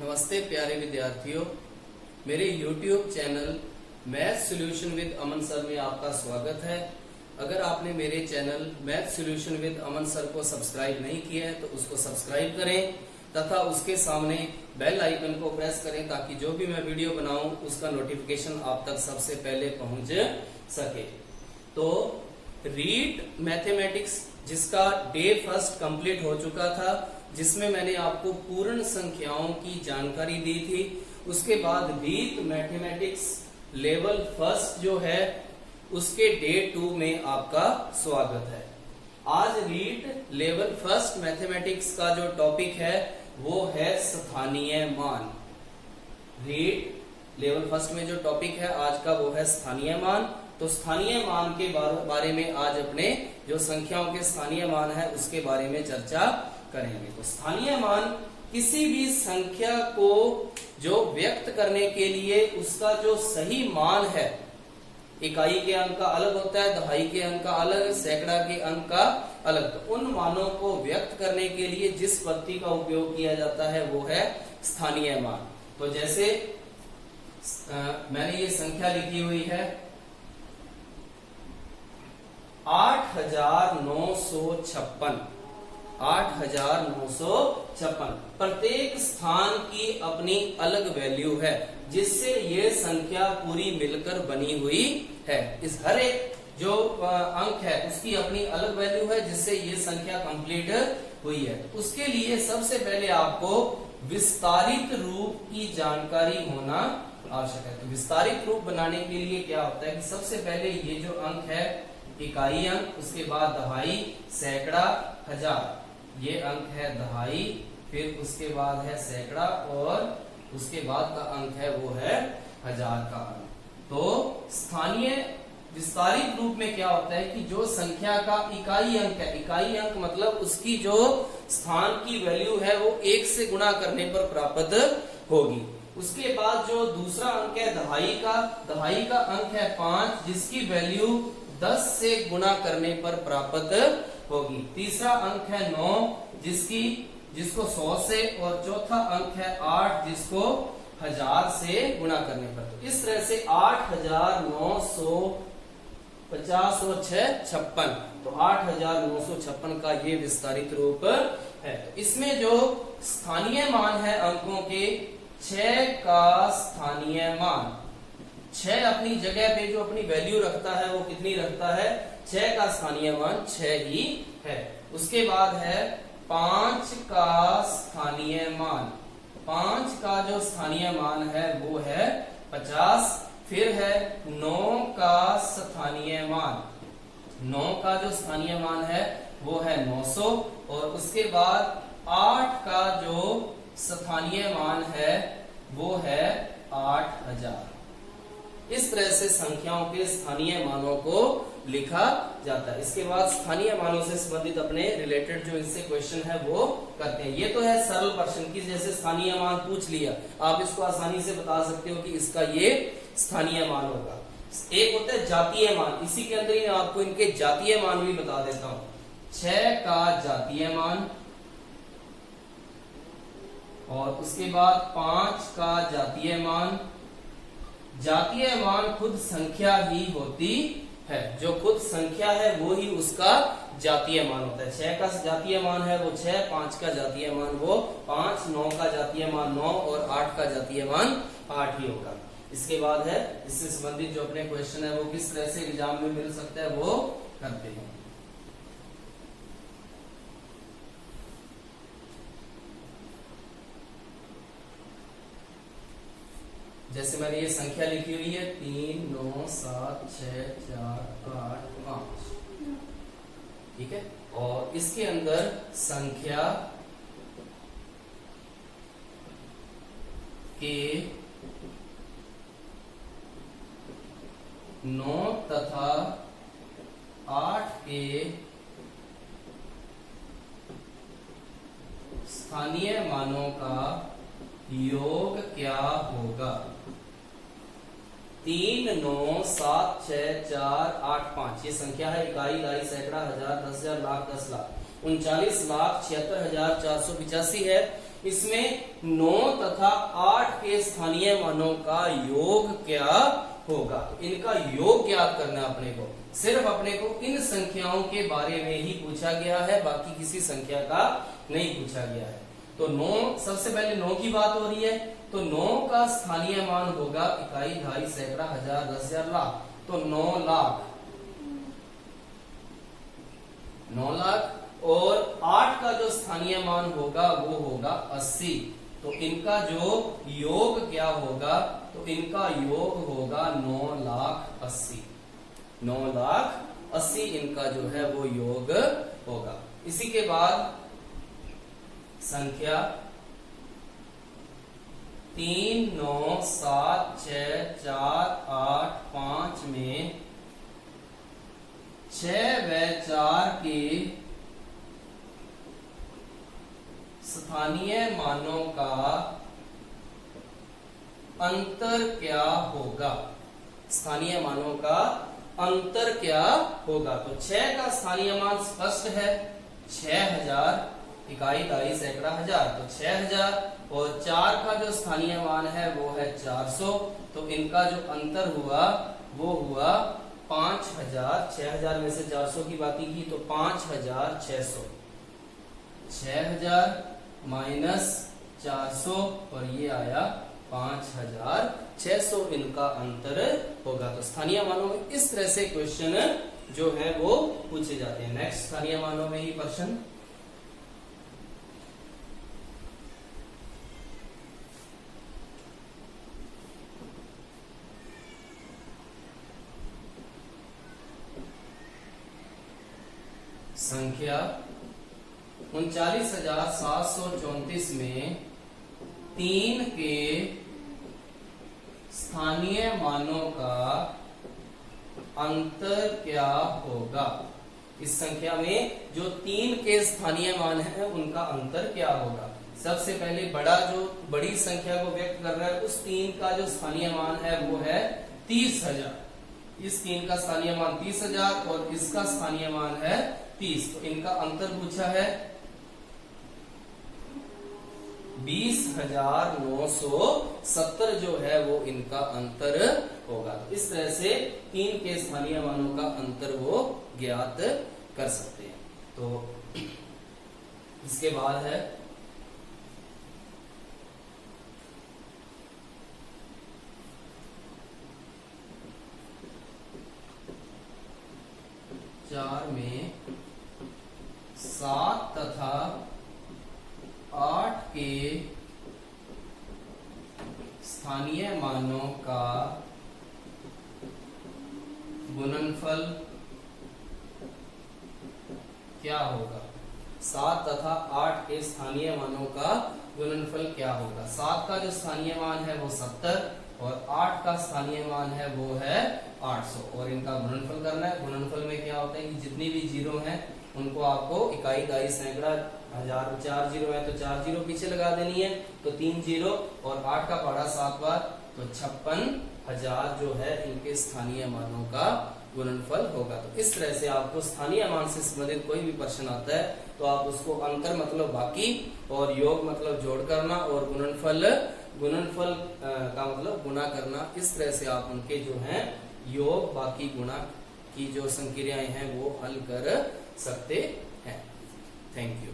नमस्ते प्यारे विद्यार्थियों, मेरे YouTube channel math solution with Aman sir में आपका स्वागत है। अगर आपने मेरे channel math solution with Aman sir को सब्सक्राइब नहीं किया है तो उसको सब्सक्राइब करें तथा उसके सामने बेल आइकन को प्रेस करें ताकि जो भी मैं वीडियो बनाऊं उसका नोटिफिकेशन आप तक सबसे पहले पहुंच सके। तो रीड मैथमेटिक्स जिसका डे फर्स्ट कंप्लीट हो चुका था, जिसमें मैंने आपको पूर्ण संख्याओं की जानकारी दी थी। उसके बाद रीड मैथमेटिक्स लेवल फर्स्ट जो है उसके डे 2 में आपका स्वागत है। आज रीड लेवल फर्स्ट मैथमेटिक्स का जो टॉपिक है वो है स्थानीय मान। रीड लेवल फर्स्ट में जो टॉपिक है आज का वो है स्थानीय मान। तो स्थानीय मान के बारे में आज अपने जो संख्याओं के स्थानीय मान है उसके बारे में चर्चा करेंगे। तो स्थानीय मान किसी भी संख्या को जो व्यक्त करने के लिए उसका जो सही मान है, इकाई के अंक का अलग होता है, दहाई के अंक का अलग, सैकड़ा के अंक का अलग। तो उन मानों को व्यक्त करने के लिए जिस पद्धति का उपयोग किया जाता है वो है स्थानीय मान। तो जैसे मैंने ये संख्या लिखी हुई है 8956। 8956 प्रत्येक स्थान की अपनी अलग वैल्यू है जिससे ये संख्या पूरी मिलकर बनी हुई है। इस हर एक जो अंक है उसकी अपनी अलग वैल्यू है जिससे ये संख्या कंप्लीट हुई है। उसके लिए सबसे पहले आपको विस्तारित रूप की जानकारी होना आवश्यक है। तो विस्तारित रूप बनाने के लिए क्या होता है कि सबसे पहले ये जो अंक है इकाई अंक, उसके बाद दहाई, सैकड़ा, हजार, ये अंक है दहाई, फिर उसके बाद है सैकड़ा और उसके बाद का अंक है वो है हजार का अंक। तो स्थानीय विस्तारित रूप में क्या होता है कि जो संख्या का इकाई अंक है, इकाई अंक मतलब उसकी जो स्थान की वैल्यू है वो 1 से गुणा करने पर प्राप्त होगी। उसके बाद जो दूसरा अंक है दहाई का अंक है 5 जिसकी वैल्यू 10 से गुणा करने पर प्राप्त होगी। तीसरा अंक है 9 जिसको 100 से, और चौथा अंक है 8 जिसको 1000 से गुणा करने पर। तो इस तरह से 8950 और 56। तो 8956 का ये विस्तारित रूप है। तो इसमें जो स्थानीय मान है अंकों के 6 का स्थानीय मान, 6 अपनी जगह पे जो अपनी वैल्यू रखता है वो कितनी रखता है, 6 का स्थानीय मान 6 ही है। उसके बाद है 5 का स्थानीय मान। 5 का जो स्थानीय मान है वो है 50। फिर है 9 का स्थानीय मान। 9 का जो स्थानीय मान है वो है 900। और उसके बाद 8 का जो स्थानीय मान है वो है 8000। इस तरह से संख्याओं के स्थानीय मानों को लिखा जाता है। इसके बाद स्थानीय मानों से संबंधित अपने रिलेटेड जो इससे क्वेश्चन है वो करते हैं। ये तो है सरल प्रश्न की, जैसे स्थानीय मान पूछ लिया, आप इसको आसानी से बता सकते हो कि इसका ये स्थानीय मान होगा। एक होता है जातीय मान, इसी के अंदर ही मैं आपको इनके जातीय मान भी बता देता हूं। 6 का जातीय मान, और उसके बाद 5 का जातीय मान। जातीय मान खुद संख्या ही होती है, जो खुद संख्या है वो ही उसका जातीय मान होता है। 6 का जातीय मान है वो 6, 5 का जातीय मान वो 5, 9 का जातीय मान 9 और 8 का जातीय मान 8 ही होगा। इसके बाद है इससे संबंधित जो अपने क्वेश्चन है वो किस तरह से एग्जाम में मिल सकता है वो करते हैं। जैसे मैंने ये संख्या लिखी हुई है 3 9 7 6 4 8 5, ठीक है। और इसके अंदर संख्या के 9 तथा 8 के स्थानीय मानों का योग क्या होगा। 3 9 7 6 4 8 5 ये संख्या है, इकाई, दहाई, सैकड़ा, हजार, 10,000, लाख, 10 लाख। 39,76,485 है। इसमें 9 तथा 8 के स्थानीय मानों का योग क्या होगा। तो इनका योग ज्ञात करना है अपने को। सिर्फ अपने को इन संख्याओं के बारे में ही पूछा गया है, बाकी किसी संख्या का नहीं पूछा गया है। तो 9, सबसे पहले 9 की बात हो रही है, तो 9 का स्थानीय मान होगा इकाई, ढाई, सैकड़ा, हजार, 10,000, लाख। तो 9 लाख, 9 लाख। और 8 का जो स्थानीय मान होगा वो होगा 80। तो इनका जो योग क्या होगा, तो इनका योग होगा 9,80,000। 9,80,000 इनका जो है वो योग होगा। इसी के बाद संख्या 3, 9, 7, 6, 4, 8, 5 में 6 व 4 के स्थानीय मानों का अंतर क्या होगा। स्थानीय मानों का अंतर क्या होगा। तो 6 का स्थानीय मान स्पष्ट है 6,000, इकाई, ढाई, सैकड़ा, हजार। तो 6,000। और 4 का जो स्थानीय मान है वो है 400। तो इनका जो अंतर हुआ वो हुआ 5,000। 6,000 में से 400 की बात की तो 5,600। 6,000 माइनस 400 और ये आया 5,600 इनका अंतर होगा। तो स्थानीय मानों में इस तरह से क्वेश्चन जो है वो पूछे जाते हैं। नेक्स्ट स्थानीय मानों में ही प्रश्न, संख्या 39,734 में 3 के स्थानीय मानों का अंतर क्या होगा। इस संख्या में जो 3 के स्थानीय मान है उनका अंतर क्या होगा। सबसे पहले बड़ी संख्या को व्यक्त कर रहा है, उस 3 का जो स्थानीय मान है वो है 30,000। इस 3 का स्थानीय मान 30,000 और इसका स्थानीय मान है 30। तो इनका अंतर पूछा है 20,970 जो है वो इनका अंतर होगा। तो इस तरह से 3 के स्थानीय मानों का अंतर वो ज्ञात कर सकते हैं। तो इसके बाद है चार में 7 तथा 8 के स्थानीय मानों का गुणनफल क्या होगा। 7 तथा 8 के स्थानीय मानों का गुणनफल क्या होगा। 7 का जो स्थानीय मान है वो 70 और 8 का स्थानीय मान है वो है 800 और इनका गुणनफल करना है। गुणनफल में क्या होता है कि जितनी भी जीरो हैं उनको आपको इकाई, ढाई, सैकड़ा, हजार, 4 जीरो है तो 4 जीरो पीछे लगा देनी है, तो 3 जीरो और 8 का पढ़ा 7 बार तो 56,000 जो है इनके स्थानीय मानों का गुणनफल होगा। तो इस तरह से आपको स्थानीय मान से संबंधित कोई भी प्रश्न आता है तो आप उसको अंतर मतलब बाकी और योग मतलब जोड़ करना और गुणनफल का मतलब गुणा करना, इस तरह से आप उनके जो हैं योग बाकी गुणा की जो संक्रियाएं हैं वो हल कर सकते हैं। Thank you.